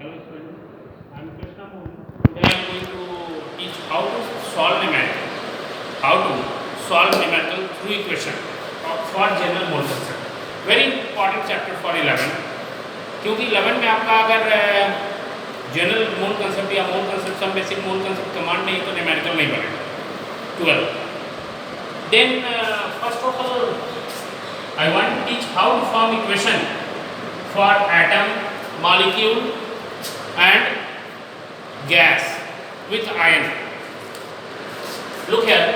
Hello students, I am Krishna Mohan. Today I am going to teach how to solve numerical through equation for general mole concept. Very important chapter for 11. क्योंकि 11 में आपका अगर general मोल concept या मोल concept सब basic मोल concept command नहीं तो numerical नहीं बनेगा 12. Then first of all I want to teach how to form equation for atom, molecule and gas with ion. Look here,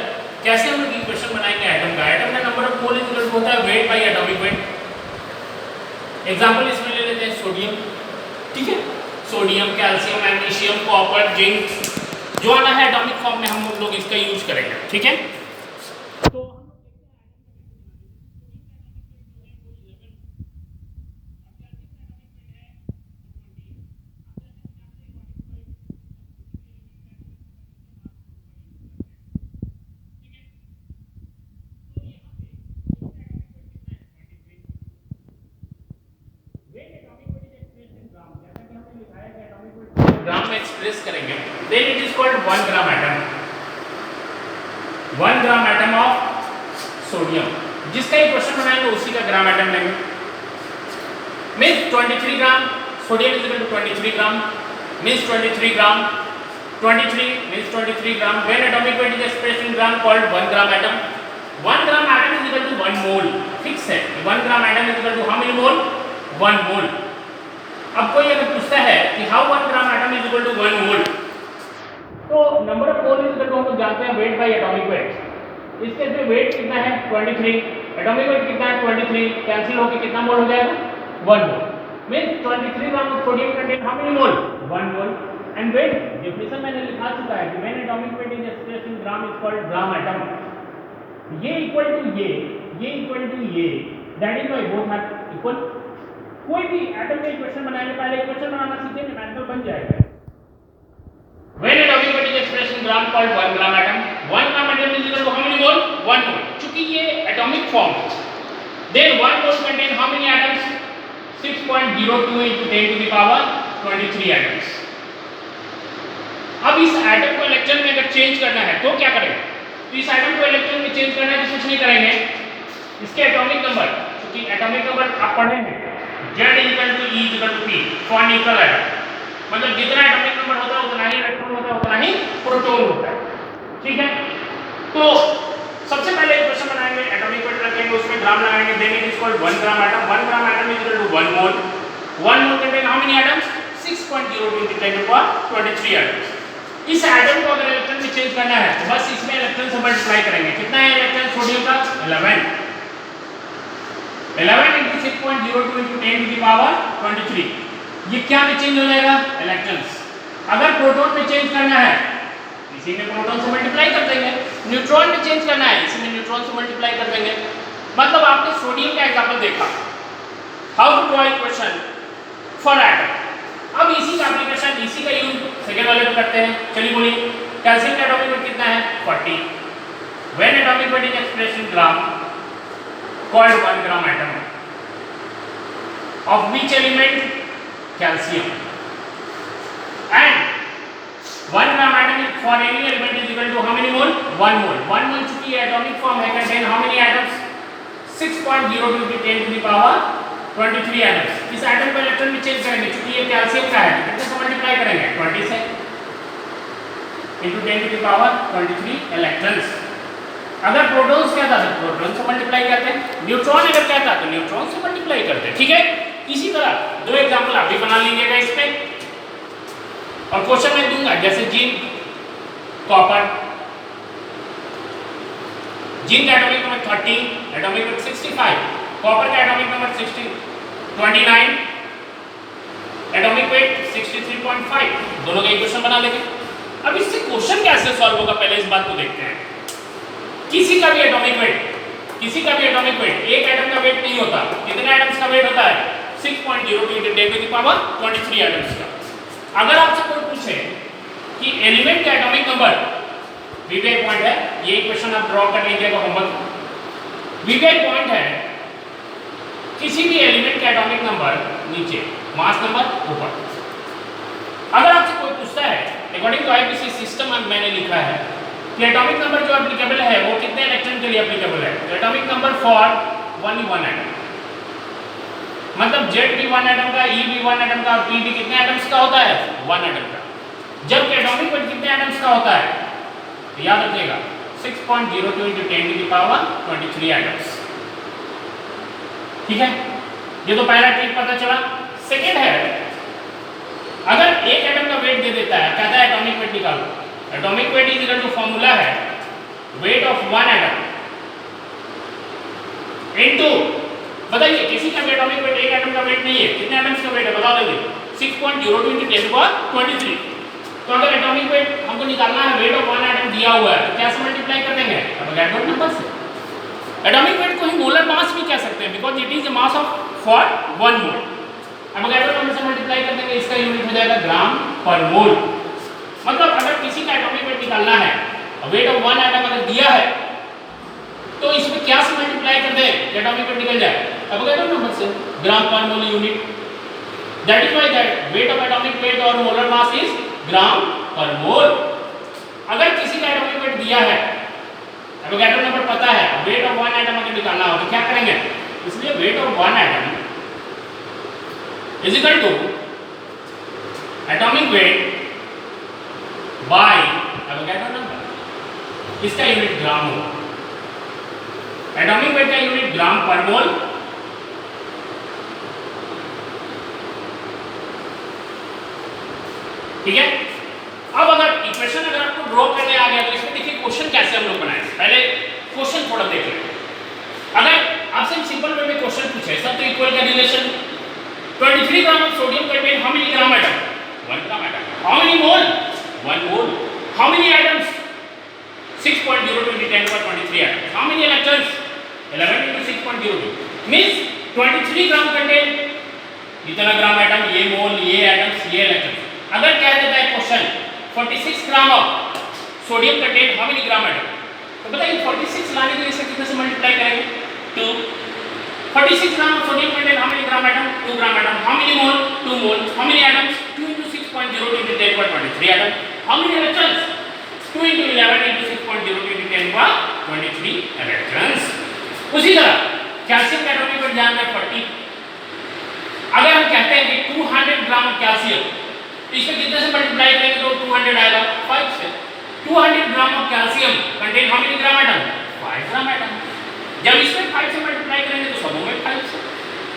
कैसे हम लोग इक्वेशन बनाएंगे एटम का? एटम का नंबर ऑफ मोल इक्वल होता है weight by atomic weight. Example इसमें ले लेते हैं सोडियम. ठीक है, sodium, calcium, magnesium, copper, zinc जो आना है एटॉमिक फॉर्म में हम लोग इसका यूज करेंगे. ठीक है, तो ग्राम में एक्सप्रेस करेंगे. Then it is called 1 gram atom. 1 gram atom of sodium जिसका इक्वेशन बनाएंगे उसी का ग्राम एटम लेंगे. Means 23 gram sodium is equal to 23 gram means 23 gram 23 means 23 gram. When atomic weight is expressed in gram called 1 gram atom. 1 gram atom is equal to 1 mole. Fix है 1 gram atom is equal to how many mole? 1 mole. अब कोई अगर पूछता है कि how 1 gram atom is equal to 1 mole, तो number of mole is equal to हम लोग जानते हैं वेट बाय एटॉमिक वेट. इसके में वेट कितना है? 23. एटॉमिक वेट कितना है? 23. कैंसिल होकर कितना मोल हो जाएगा? 1 mole. Means 23 gram of sodium contain how many mole? 1 mole. And weight definition मैंने लिखा चुका है कि when atomic weight is expressed in gram is called gram atom. ये इक्वल टू ये इक्वल टू ये, that is why both are equal. कोई भी एटम का इक्वेशन बनाने पहले इक्वेशन बनाना सीखे न्यूमेरिकल बन जाएगा. When atomic weight is expressed in gram called 1 gram atom. 1 gram atom is equal to how many mole? 1 mole. चूंकि ये atomic form then 1 mole contain how many atoms? 6.02 into 10 to the power 23 atoms. अब इस atom को electron में अगर change करना है तो क्या करेंगे? तो इस एटम को इलेक्ट्रॉन में चेंज करना है तो कुछ नहीं करेंगे. इसके एटॉमिक नंबर, क्योंकि एटॉमिक नंबर आप पढ़े हैं Z equal to E equal to P for neutral atom. मतलब जितना एटॉमिक नंबर होता है उतना ही इलेक्ट्रॉन होता है उतना ही प्रोटॉन होता है. ठीक है, तो सबसे पहले इक्वेशन बनाएंगे, एटॉमिक वेट रखेंगे, उसमें ग्राम लगाएंगे. Then it is called 1 gram atom. 1 gram atom is equal to 1 mole. 1 mole contain how many atoms? 6.02 into 10 to the power 23 atoms. इस एटम को अगर इलेक्ट्रॉन में चेंज करना है तो बस इसमें इलेक्ट्रॉन से मल्टीप्लाई करेंगे. कितना है इलेक्ट्रॉन सोडियम का? 11 into 6.02 into 10 to the power 23. ये क्या में चेंज हो जाएगा? इलेक्ट्रॉन्स. अगर प्रोटॉन में चेंज करना है इसी में प्रोटॉन से मल्टीप्लाई कर देंगे. न्यूट्रॉन में चेंज करना है इसी में न्यूट्रॉन से मल्टीप्लाई कर देंगे. मतलब आपने सोडियम का एग्जांपल देखा, how to draw equation for atom. अब इसी का एप्लीकेशन इसी का यूज सेकंड वाले पे करते हैं. चलिए बोलिए, कैल्शियम का एटॉमिक वेट कितना है? 40. When atomic weight is expressed in gram called 1 gram atom. Of which element? Calcium. And 1 gram atom for any element is equal to how many mole? 1 mole. 1 mole चूंकि atomic form है contain how many atoms? 6.02 into 10 to the power 23 atoms. इस atom को electron में change करेंगे चूंकि ये calcium का है. कितने से मल्टीप्लाई करेंगे? 20 से into 10 to the power 23 electrons. अगर प्रोटॉन्स क्या था तो प्रोटॉन से मल्टीप्लाई करते हैं. न्यूट्रॉन अगर क्या था तो न्यूट्रॉन से मल्टीप्लाई करते हैं. ठीक है, इसी तरह दो एग्जांपल आप भी बना लीजिएगा इस पे और क्वेश्चन में दूंगा. जैसे जिंक, कॉपर. जिंक का atomic number 30, atomic number 65. Copper का एटॉमिक नंबर 29, एटॉमिक वेट 63.5. दोनों का इक्वेशन बना लेंगे. अब इससे क्वेश्चन कैसे सॉल्व होगा पहले इस बात को देखते हैं. किसी का भी एटॉमिक वेट एक एटम का वेट नहीं होता. कितने एटम्स का वेट होता है? 6.02 into 10 to the power 23 atoms का. अगर आपसे कोई पूछे कि एलिमेंट का एटॉमिक नंबर, वीवीआई पॉइंट है, ये इक्वेशन आप ड्रॉ कर लीजिएगा होमवर्क. वीवीआई पॉइंट है किसी भी एलिमेंट का एटॉमिक नंबर नीचे, मास नंबर ऊपर. अकॉर्डिंग टू आईपीसी सिस्टम मैंने लिखा है कि एटॉमिक नंबर जो एप्लीकेबल है वो कितने इलेक्ट्रॉन के लिए एप्लीकेबल है? तो atomic number for one atom, मतलब Z भी वन एटम का, E भी वन एटम का, P भी कितने एटम्स का होता है? वन एटम का। जबकि एटॉमिक वेट कितने एटम्स का होता है? तो याद रखिएगा 6.02 × 10⁻23 एटम्स। ठीक है, ये तो पहला ट्रिक पता चला। सेकेंड है, अगर एक एटम का वेट दे देता है, कहता है एटॉमिक वेट निकालो। Atomic weight is equal to formula है weight of one atom into, बताइए किसी का एटॉमिक वेट, एक एटम का वेट नहीं है, कितने एटम्स का वेट है बता देंगे? 6.02 × 10⁻23। तो अगर एटॉमिक वेट हमको निकालना है, वेट ऑफ वन एटम दिया हुआ है, तो कैसे मल्टीप्लाई कर देंगे? एवोगैड्रो नंबर से। एटॉमिक वेट को हम मोलर मास भी कह सकते हैं, because it is the mass of for one mole. Avogadro number से मल्टीप्लाई कर देंगे, इसका यूनिट हो जाएगा ग्राम पर मोल। मतलब अगर किसी का एटॉमिक वेट निकालना है, वेट ऑफ वन एटम अगर दिया है, तो इसमें क्या से मल्टीप्लाई कर दे एटॉमिक वेट निकल जाए? एवोगैड्रो नंबर से, gram per mole unit. That is why that weight of atomic weight और molar mass is gram per mole. अगर किसी का एटॉमिक वेट दिया है, एवोगैड्रो नंबर पता है, वेट ऑफ वन एटम अगर निकालना हो तो क्या करेंगे? इसलिए weight of one atom is equal to atomic weight by Avogadro number, इसका यूनिट ग्राम हो। एटॉमिक वेट का यूनिट ग्राम पर मोल, ठीक है। अब अगर इक्वेशन अगर आपको ड्रॉ करने आ गया तो इसमें देखिए क्वेश्चन कैसे हम लोग बनाएं। पहले क्वेश्चन थोड़ा देख लें। अगर आपसे सिंपल वे में क्वेश्चन पूछे सब तो इक्वल का relation 23 gram of sodium contain how many gram atom? 1 gram atom. How many mole? 1 mole. How many atoms? 6.02 × 10⁻23 atoms. How many electrons? 11 × 6.02 means 23 gram contain इतना ग्राम एटम, ये मोल, ये एटम्स, ये electrons. अगर कह देता है question 46 gram of sodium contain how many gram atom, तो बताइए 46 लाने के लिए इसे कितने से मल्टीप्लाई करेंगे? 2। 46 ग्राम of sodium contain how many gram atom? 2 gram atom. How many mole? 2 mole. How many atoms? 2 × 6.02 × 10⁻23 atom. How many electrons? 2 × 11 × 6.02 × 10⁻23 electrons. उसी तरह कैल्शियम का एटॉमिक वेट जान में 40। अगर हम कहते हैं कि 200 ग्राम कैल्शियम, इसमें कितने से मल्टीप्लाई करेंगे तो 200 आएगा? 5 से। 200 gram of calcium contain how many gram atom? 5 gram atom. जब इसमें 5 से मल्टीप्लाई करेंगे तो सबों में 5 से।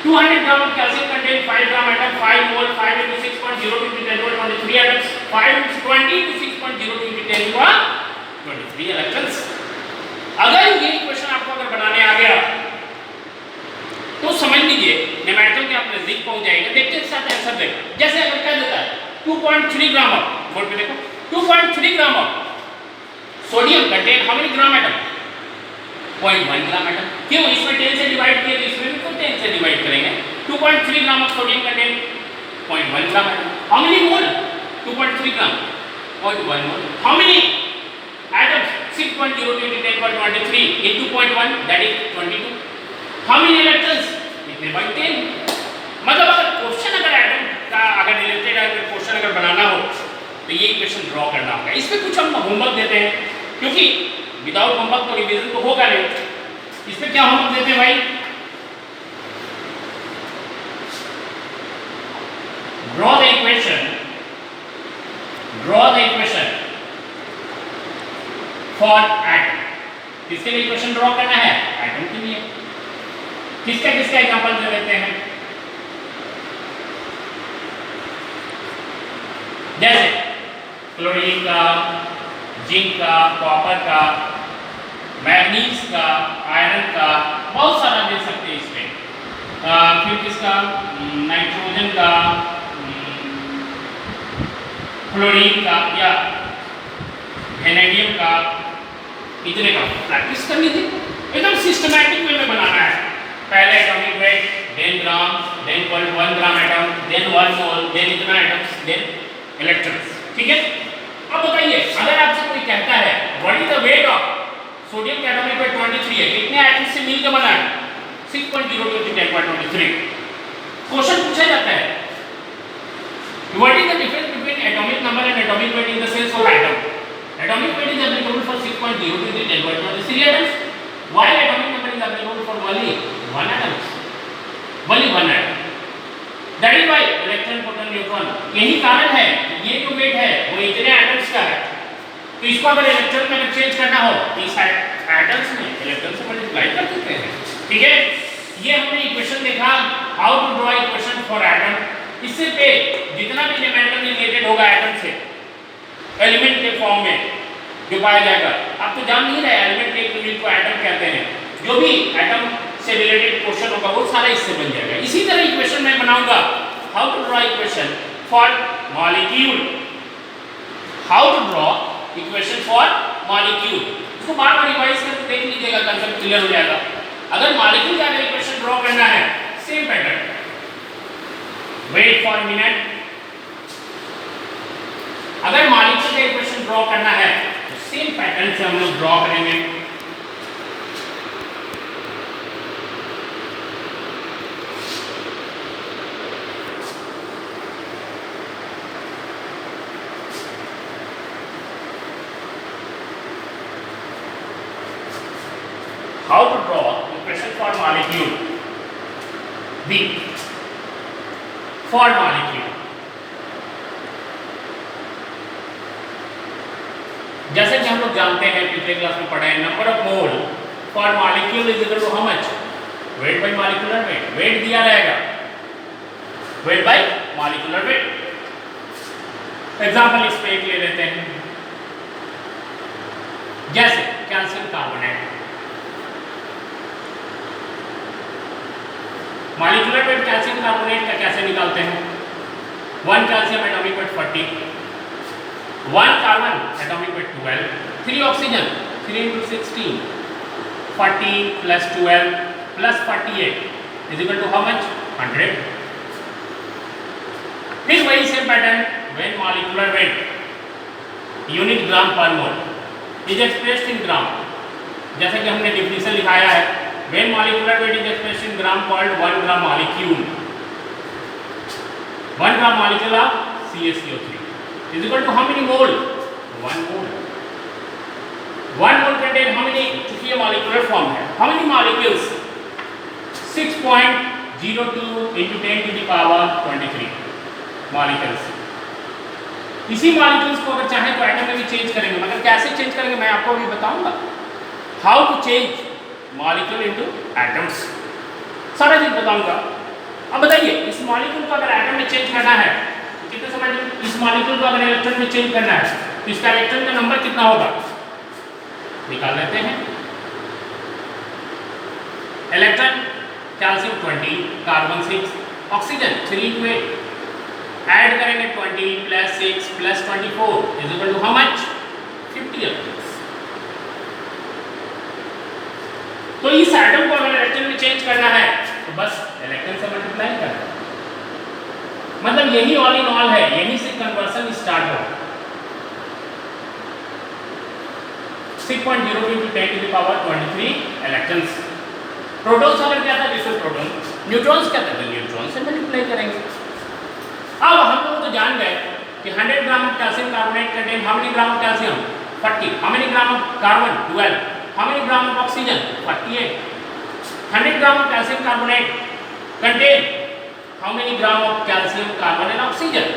200 gram of calcium contain 5 gram atom, 5 mole, 5 × 6.02 × 10⁻23 atoms, 5 × 20 × 6.02 × 10⁻23 electrons. अगर ये इक्वेशन आपको अगर बनाने आ गया तो समझ लीजिए न्यूमेरिकल के आप नजदीक पहुंच जाएंगे। देखते हैं साथ आंसर देखो। जैसे अगर कह देता है 2.3 ग्राम ऑफ, बोर्ड पे देखो, 2.3 ग्राम of sodium contain how many gram atom? 0.1 gram atom. क्यों? इसमें 10 से डिवाइड किया तो इसमें भी तो 10 से डिवाइड करेंगे। 2.3 ग्राम of sodium contain 0.1 gram atom. How many mole? 2.3 gram, 0.1 mole. How many atoms? 6.02 × 10⁻23 into 0.1 that is 22. How many electrons? इतने by 10। मतलब अगर क्वेश्चन अगर एटम का अगर रिलेटेड अगर क्वेश्चन अगर बनाना हो तो ये इक्वेशन ड्रॉ करना होगा। इसमें कुछ हम होमवर्क देते हैं, क्योंकि विदाउट होमवर्क तो रिवीजन तो होगा नहीं। इसमें क्या होमवर्क देते हैं भाई? Draw the equation for atom. किसके लिए इक्वेशन ड्रॉ करना है? एटम के लिए। किसका एग्जांपल दे देते हैं? जैसे क्लोरीन का, जिंक का, कॉपर का, मैग्नीज का, आयरन का, बहुत सारा दे सकते हैं इसमें। फिर किसका? नाइट्रोजन का, फ्लोरीन का या वेनेडियम का, इतने का प्रैक्टिस करनी थी। एकदम सिस्टमैटिक वे में बनाना है। पहले एटॉमिक वेट, देन ग्राम, देन 1 ग्राम एटम, देन 1 मोल, देन इतना एटम्स, देन इलेक्ट्रॉन्स। ठीक है। अब बताइए अगर आपसे कोई कहता है what is the weight of sodium का एटॉमिक वेट 23 है, कितने एटम्स से मिलकर बना है? 6.02 × 10⁻23। क्वेश्चन पूछा जाता है what is the difference between atomic number and atomic weight in the cells of atom. Atomic weight is applicable for 6.023 10 power 23 atoms, while atomic number is applicable for only one atom. Only one atom. That is why electron, proton, neutron. यही कारण है ये जो weight है वो इतने atoms का है. तो इसको अगर इलेक्ट्रॉन में अगर चेंज करना हो तो इस एटम्स में इलेक्ट्रॉन से मल्टीप्लाई कर देते हैं. ठीक है, ये हमने इक्वेशन देखा how to draw equation for atom. इससे पे जितना भी एलिमेंटल रिलेटेड होगा एटम से एलिमेंट के फॉर्म में जो पाया जाएगा, आप तो जान नहीं रहे एलिमेंट के यूनिट को एटम कहते हैं. जो भी एटम से रिलेटेड क्वेश्चन होगा वो सारा इससे बन जाएगा. इसी तरह इक्वेशन मैं बनाऊंगा how to draw equation for molecule. How to draw equation for molecule. इसको बार बार रिवाइज करके देख लीजिएगा, कंसेप्ट क्लियर हो जाएगा. अगर मॉलिक्यूल का अगर इक्वेशन ड्रॉ करना है same pattern. Wait for minute. अगर मॉलिक्यूल का इक्वेशन ड्रॉ करना है तो सेम पैटर्न से हम लोग ड्रॉ करेंगे. How to draw equation for molecule? B for molecule. जैसे कि हम लोग जानते हैं पिछले क्लास में पढ़ा है number of mole for molecule is equal to how much weight by molecular weight. Weight दिया रहेगा weight by molecular weight. Example इस पे एक ले लेते हैं, जैसे calcium carbonate. Molecular weight calcium carbonate का कैसे निकालते हैं? 1 calcium atomic weight 40, 1 carbon atomic weight 12, 3 oxygen 3 × 16 40 + 12 + 48 is equal to how much 100. फिर वही same pattern when molecular weight unit gram per mole is expressed in ग्राम. जैसे कि हमने डेफिनेशन लिखाया है when molecular weight is expressed in gram called 1 gram molecule. 1 gram molecule of CaCO3 is equal to how many mole? 1 mole. 1 mole contain how many? चूंकि ये molecular form है, how many molecules? 6.02 into 10 to the power 23 molecules. इसी molecules को अगर चाहे तो atom में भी चेंज करेंगे, मगर कैसे चेंज करेंगे मैं आपको अभी बताऊंगा. How to change molecule into atoms, सारा चीज बताऊंगा. अब बताइए इस मॉलिक्यूल को अगर एटम में चेंज करना है तो कितने समय, इस मॉलिक्यूल को अगर इलेक्ट्रॉन में चेंज करना है तो इसका इलेक्ट्रॉन का नंबर कितना होगा निकाल लेते हैं. Electron calcium 20, carbon 6, oxygen 3 to 8. Add करेंगे 20 + 6 + 24 is equal to how much 50 electrons. तो इस एटम को अगर इलेक्ट्रॉन में चेंज करना है तो बस इलेक्ट्रॉन से मल्टीप्लाई करना. मतलब यही ऑल इन ऑल है, यहीं से कन्वर्सन स्टार्ट हो. 6.0 × 10 to the power 23 electrons. Protons अगर क्या था दिस इज प्रोटॉन, न्यूट्रॉन्स क्या था तो न्यूट्रॉन से मल्टीप्लाई करेंगे. अब हम लोग तो जान गए कि 100 ग्राम calcium carbonate contain how many gram of calcium 40, how many gram of carbon 12, how many gram of oxygen 48. 100 gram of calcium carbonate contain how many gram of calcium carbon and oxygen.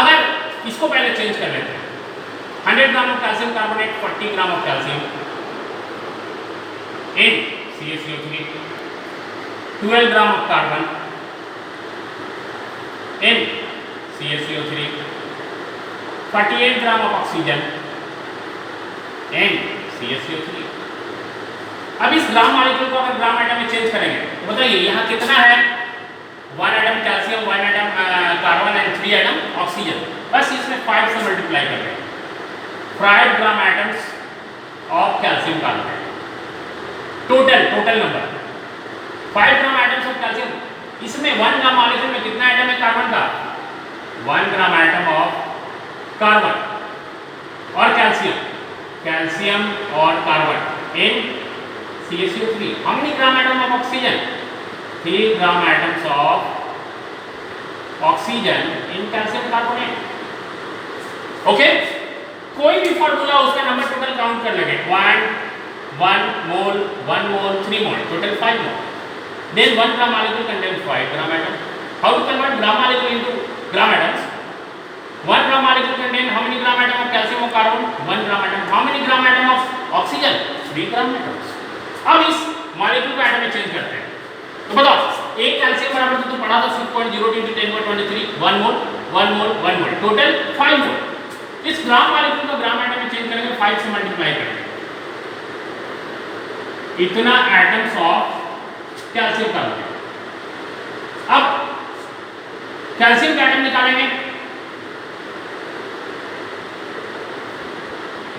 अगर इसको पहले change कर लेते हैं 100 gram of calcium carbonate 40 gram of calcium in CaCO3, 12 gram of carbon in CaCO3, 48 gram of oxygen in CaCO3. अब इस gram molecule को अगर ग्राम एटम में चेंज करेंगे तो बताइए यहाँ कितना है 1 atom calcium, 1 atom carbon and 3 atom oxygen. बस इसमें 5 से मल्टीप्लाई कर दें. 5 gram atoms of calcium carbonate. Total number 5 gram atoms of calcium. इसमें 1 ग्राम मॉलिक्यूल में कितना एटम है कार्बन का 1 ग्राम एटम ऑफ कार्बन और कैल्शियम और carbon in CaCO3. How many gram atom of oxygen? 3 gram atoms of oxygen in calcium carbonate. Okay, कोई भी formula उसका नंबर टोटल काउंट कर लेंगे 1 मोल 3 मोल total 5 mole. Then 1 gram molecule contains 5 gram atom. How to convert gram molecule into gram atoms? 1 gram molecule contains how many gram atom of calcium or carbon? 1 gram atom. How many gram atom of oxygen? 3 gram atoms. अब इस molecule को atom में change करते हैं. तो बताओ एक calcium बराबर तो पढ़ा था 6.02 × 10^23 1 मोल 1 मोल 1 मोल टोटल 5 मोल. इस ग्राम मॉलिक्यूल को ग्राम एटम में चेंज करेंगे 5 से मल्टीप्लाई करेंगे. इतना एटम्स ऑफ कैल्शियम कार्बोनेट. अब कैल्शियम का एटम निकालेंगे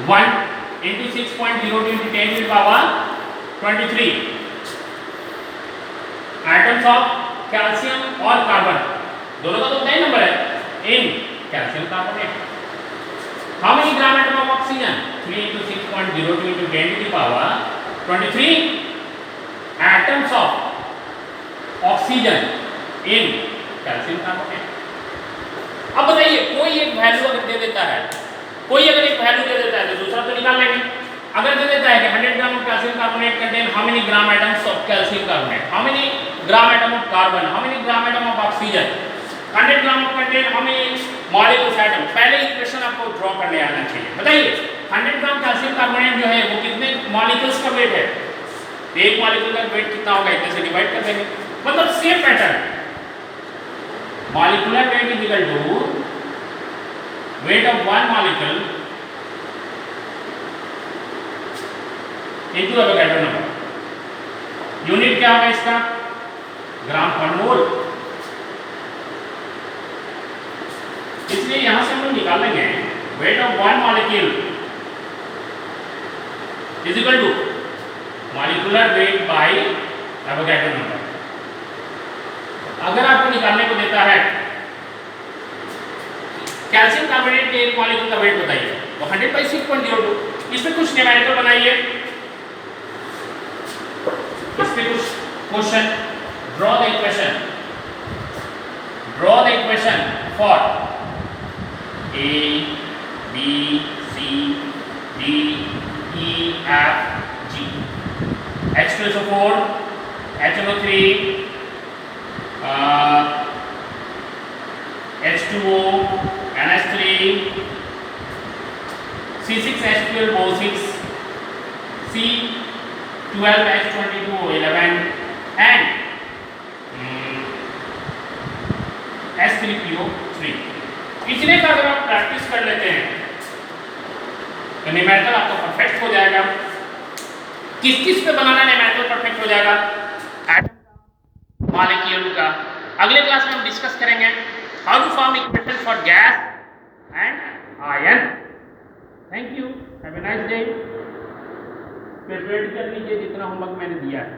1 × 6.02 × 10^23 एटम्स ऑफ कैल्शियम और कार्बन दोनों का तो उतना ही नंबर है in calcium carbonate. How many gram atom of oxygen 3 × 6.02 × 10^23 atoms of oxygen in calcium carbonate. अब बताइए कोई एक वैल्यू अगर दे देता है, कोई अगर एक वैल्यू दे देता है तो दूसरा तो निकाल लेंगे. अगर दे देता है कि 100 ग्राम of calcium carbonate contain how many gram atoms of calcium carbonate, how many gram atom of carbon, how many gram atom of oxygen, 100 gram of contain how many molecules atom. पहले इक्वेशन आपको draw करने आना चाहिए. बताइए 100 ग्राम calcium carbonate जो है वो कितने मॉलिक्यूल्स का वेट है? एक मॉलिक्यूल का वेट कितना होगा इतने से डिवाइड कर देंगे. मतलब same pattern molecular weight is equal to weight of one molecule into Avogadro number. Unit क्या होगा इसका? ग्राम पर मोल. इसलिए यहां से हम लोग निकाल लेंगे weight of one molecule is equal to molecular weight by Avogadro number. अगर आपको निकालने को देता है कैल्शियम कार्बोनेट के एक मॉलिक्यूल का वेट बताइए तो 100/6.02. इसमें कुछ न्यूमेरिकल बनाइए, इसमें कुछ question. Draw the equation for A B C D E F G. H2SO4 HNO3 H2O NH3 C6H12O6 C12H22O11 and S3PO3. इतने का अगर आप प्रैक्टिस कर लेते हैं तो न्यूमेरिकल आपका परफेक्ट हो जाएगा. किस पे बनाना न्यूमेरिकल परफेक्ट हो जाएगा? एटम का, मॉलिक्यूल का. अगले क्लास में हम डिस्कस करेंगे how to form equation for gas and ion. Thank you, have a nice day. Prepare कर लीजिए जितना होमवर्क मैंने दिया है.